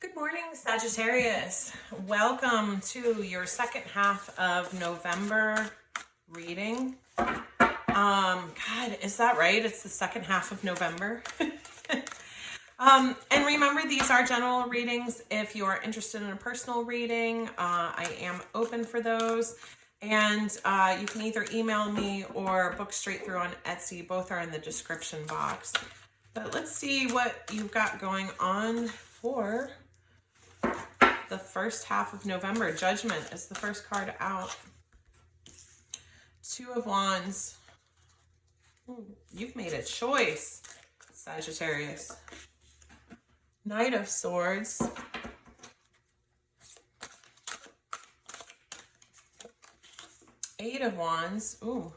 Good morning, Sagittarius. Welcome to your second half of November reading. God, is that right? It's the second half of November. And remember, these are general readings. If you are interested in a personal reading, I am open for those. And you can either email me or book straight through on Etsy. Both are in the description box. But let's see what you've got going on for the first half of November. Judgment is the first card out. Two of Wands. Ooh, you've made a choice, Sagittarius. Knight of Swords. Eight of Wands. Ooh.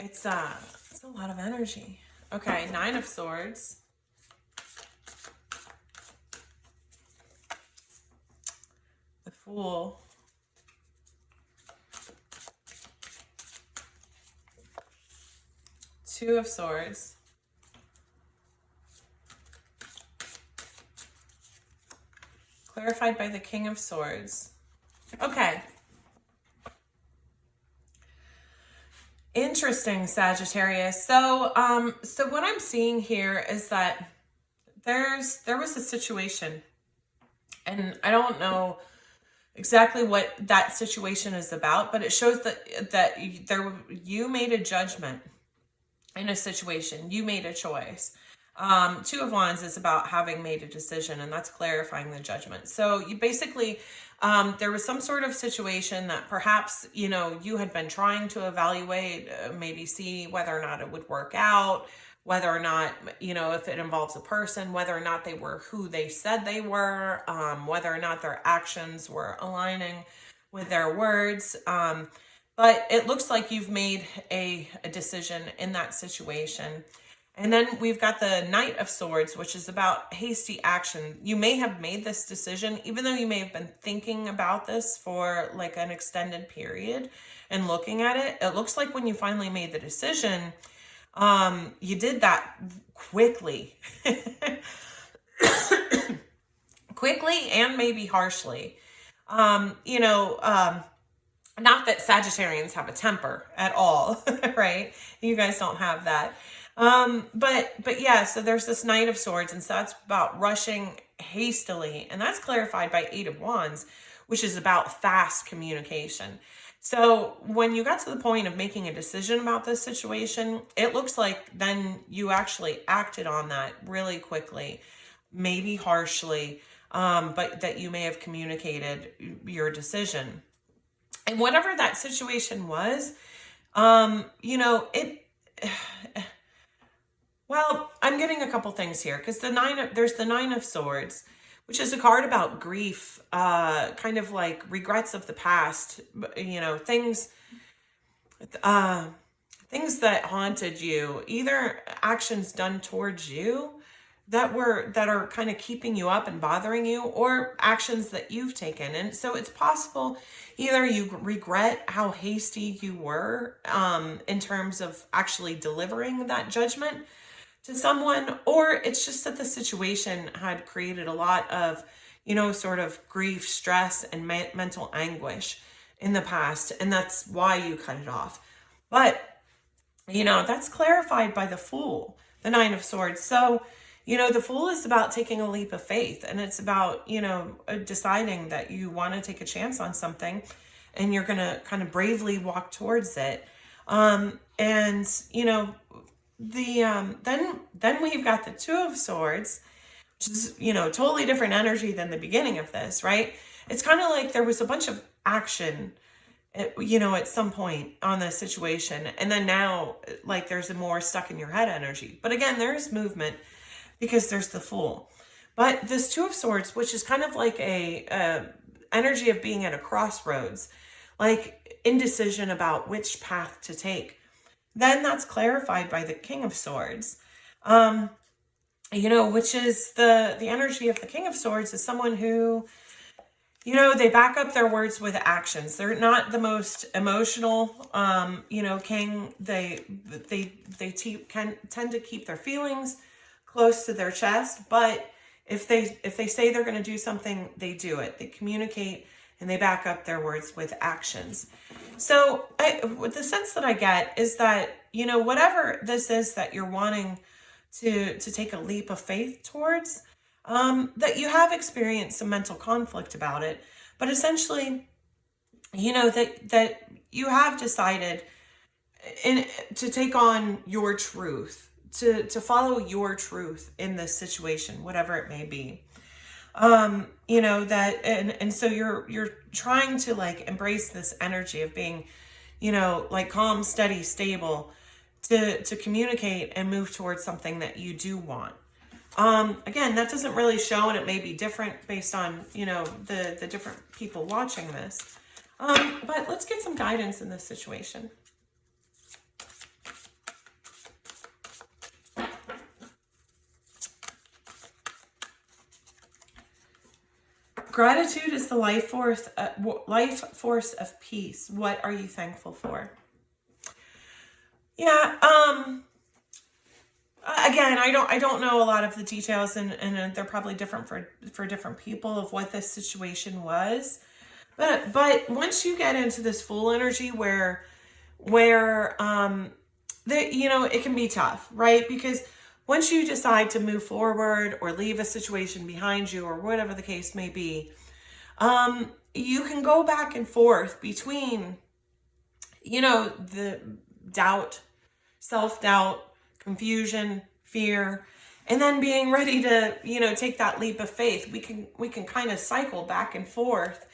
It's a lot of energy. Okay, Nine of Swords. The Fool. Two of Swords. Clarified by the King of Swords. Okay. Interesting, Sagittarius. So what I'm seeing here is that there was a situation, and I don't know exactly what that situation is about, but it shows that you made a judgment in a situation. You made a choice. Two of Wands is about having made a decision, and that's clarifying the judgment. So you basically, there was some sort of situation that perhaps, you had been trying to evaluate, maybe see whether or not it would work out, whether or not, if it involves a person, whether or not they were who they said they were, whether or not their actions were aligning with their words. But it looks like you've made a decision in that situation. And then we've got the Knight of Swords, which is about hasty action. You may have made this decision, even though you may have been thinking about this for like an extended period and looking at it. It looks like when you finally made the decision, you did that quickly. Quickly and maybe harshly. Not that Sagittarians have a temper at all, right? You guys don't have that. But yeah, so there's this Knight of Swords, and so that's about rushing hastily, and that's clarified by Eight of Wands, which is about fast communication. So when you got to the point of making a decision about this situation, it looks like then you actually acted on that really quickly, maybe harshly, but that you may have communicated your decision. And whatever that situation was, well, I'm getting a couple things here, because there's the Nine of Swords, which is a card about grief, kind of like regrets of the past, things that haunted you, either actions done towards you that are kind of keeping you up and bothering you, or actions that you've taken. And so it's possible either you regret how hasty you were in terms of actually delivering that judgment to someone, or it's just that the situation had created a lot of, sort of grief, stress, and mental anguish in the past, and that's why you cut it off. But, that's clarified by the Fool, the Nine of Swords. So, the Fool is about taking a leap of faith, and it's about, deciding that you want to take a chance on something, and you're going to kind of bravely walk towards it. Then we've got the Two of Swords, which is, totally different energy than the beginning of this, right? It's kind of like there was a bunch of action, at some point on the situation. And then now, like, there's a more stuck in your head energy. But again, there's movement because there's the Fool. But this Two of Swords, which is kind of like a energy of being at a crossroads, like indecision about which path to take. Then that's clarified by the King of Swords, which is the energy of the King of Swords is someone who, you know, they back up their words with actions. They're not the most emotional, you know, king. Can tend to keep their feelings close to their chest, but if they say they're going to do something, they do it. They communicate and they back up their words with actions. So the sense that I get is that, you know, whatever this is that you're wanting to take a leap of faith towards, that you have experienced some mental conflict about it, but essentially, you know, that you have decided to take on your truth, to follow your truth in this situation, whatever it may be. You know, that, and so you're trying to like embrace this energy of being, you know, like calm, steady, stable, to communicate and move towards something that you do want. Again, that doesn't really show, and it may be different based on, you know, the different people watching this. But let's get some guidance in this situation. Gratitude is the life force of peace. What are you thankful for? Yeah. Again, I don't know a lot of the details, and they're probably different for different people of what this situation was. But once you get into this Fool energy where you know, it can be tough, right? Because once you decide to move forward or leave a situation behind you or whatever the case may be, you can go back and forth between, you know, the doubt, self-doubt, confusion, fear, and then being ready to, you know, take that leap of faith. We can kind of cycle back and forth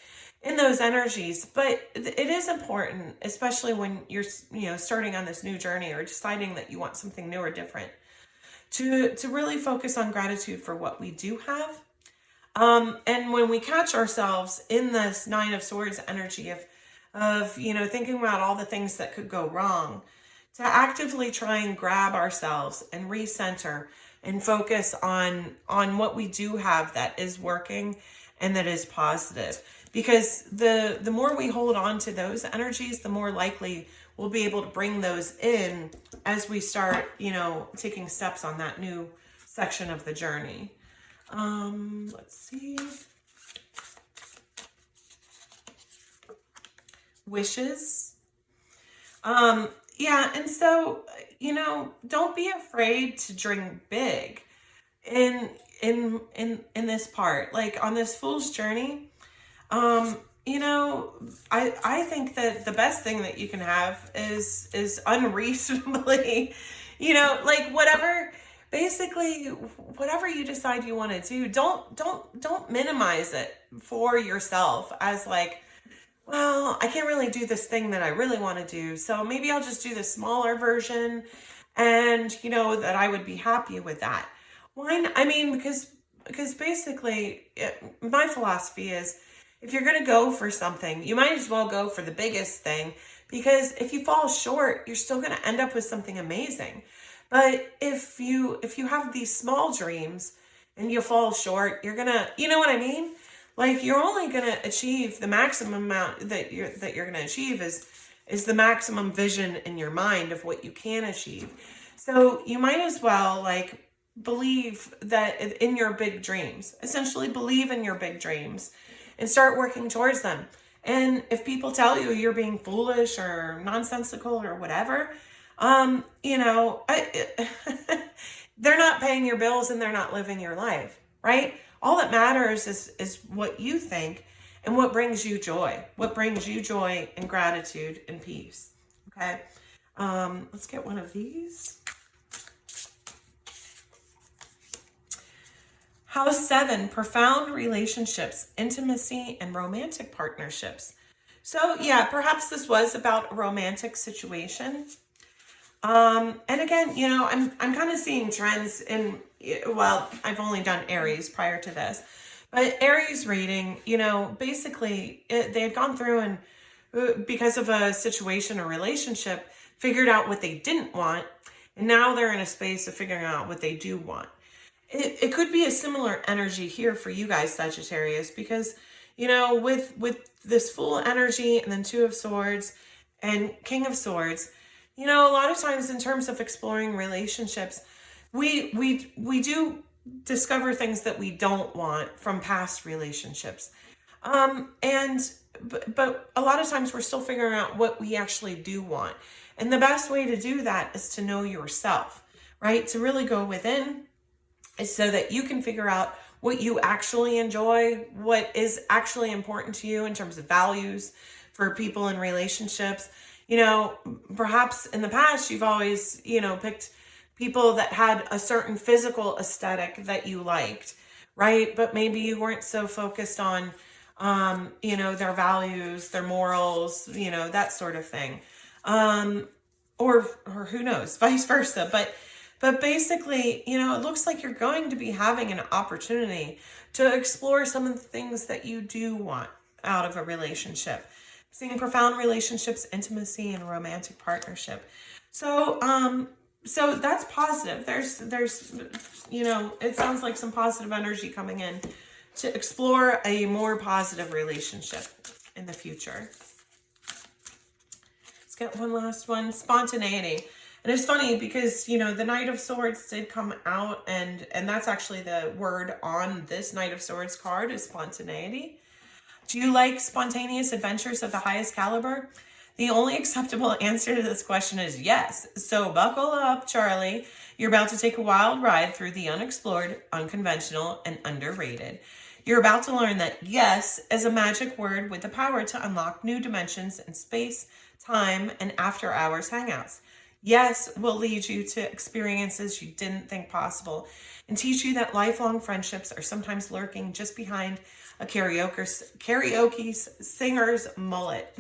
in those energies, but it is important, especially when you're, you know, starting on this new journey or deciding that you want something new or different, to really focus on gratitude for what we do have. And when we catch ourselves in this Nine of Swords energy of, you know, thinking about all the things that could go wrong, to actively try and grab ourselves and recenter and focus on what we do have that is working and that is positive. Because the more we hold on to those energies, the more likely we'll be able to bring those in as we start, you know, taking steps on that new section of the journey. Let's see. Wishes. Yeah, and so, you know, don't be afraid to dream big in this part. Like on this Fool's journey, you know, I think that the best thing that you can have is unreasonably, you know, like whatever you decide you want to do, don't minimize it for yourself as like, well, I can't really do this thing that I really want to do, so maybe I'll just do the smaller version, and you know that I would be happy with that. Why? I mean, because basically, my philosophy is, if you're gonna go for something, you might as well go for the biggest thing, because if you fall short, you're still gonna end up with something amazing. But if you have these small dreams and you fall short, you're gonna, you know what I mean? Like, you're only going to achieve the maximum amount that you're going to achieve is the maximum vision in your mind of what you can achieve. So you might as well like believe that in your big dreams, essentially believe in your big dreams and start working towards them. And if people tell you you're being foolish or nonsensical or whatever, you know, they're not paying your bills and they're not living your life, right? All that matters is what you think and what brings you joy. What brings you joy and gratitude and peace. Okay. Let's get one of these. House 7, profound relationships, intimacy, and romantic partnerships. So yeah, perhaps this was about a romantic situation. And again, you know, I'm kind of seeing trends in, well, I've only done Aries prior to this, but Aries reading, you know, basically they had gone through and because of a situation or relationship, figured out what they didn't want. And now they're in a space of figuring out what they do want. It could be a similar energy here for you guys, Sagittarius, because, you know, with this Fool energy and then Two of Swords and King of Swords, you know, a lot of times in terms of exploring relationships, we do discover things that we don't want from past relationships. And but a lot of times we're still figuring out what we actually do want. And the best way to do that is to know yourself, right? To really go within, is so that you can figure out what you actually enjoy, what is actually important to you in terms of values for people in relationships. You know, perhaps in the past you've always, you know, picked people that had a certain physical aesthetic that you liked, right? But maybe you weren't so focused on, you know, their values, their morals, you know, that sort of thing. Or who knows, vice versa. But basically, you know, it looks like you're going to be having an opportunity to explore some of the things that you do want out of a relationship. Seeing profound relationships, intimacy, and romantic partnership. So, so that's positive. There's, you know, it sounds like some positive energy coming in to explore a more positive relationship in the future. Let's get one last one. Spontaneity. And it's funny because, you know, the Knight of Swords did come out, and that's actually the word on this Knight of Swords card is spontaneity. Do you like spontaneous adventures of the highest caliber? The only acceptable answer to this question is yes. So buckle up, Charlie. You're about to take a wild ride through the unexplored, unconventional, and underrated. You're about to learn that yes is a magic word with the power to unlock new dimensions in space, time, and after-hours hangouts. Yes will lead you to experiences you didn't think possible and teach you that lifelong friendships are sometimes lurking just behind a karaoke singer's mullet.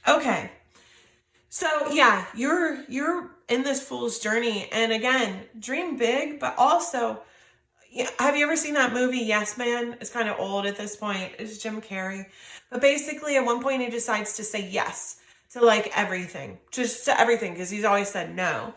Okay. So yeah, you're in this fool's journey. And again, dream big, but also, yeah, have you ever seen that movie, Yes Man? It's kind of old at this point. It's Jim Carrey. But basically, at one point, he decides to say yes to like everything, just to everything, because he's always said no.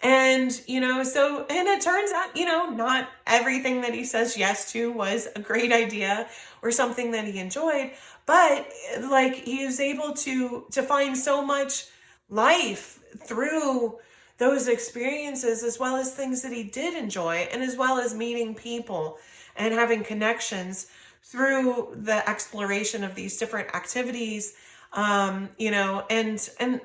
And, you know, so, and it turns out, you know, not everything that he says yes to was a great idea or something that he enjoyed, but like he was able to find so much life through those experiences, as well as things that he did enjoy, and as well as meeting people and having connections through the exploration of these different activities. You know, and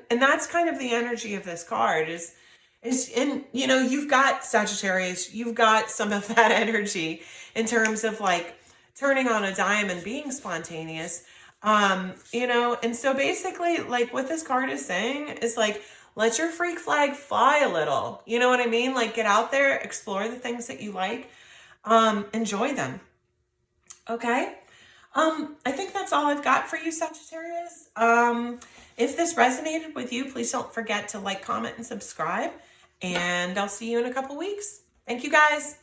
that's kind of the energy of this card is, and you know, you've got Sagittarius, you've got some of that energy in terms of like turning on a dime and being spontaneous. You know, and so basically like what this card is saying is like, let your freak flag fly a little. You know what I mean? Like get out there, explore the things that you like, enjoy them. Okay. I think that's all I've got for you, Sagittarius. If this resonated with you, please don't forget to like, comment, and subscribe. And I'll see you in a couple weeks. Thank you, guys.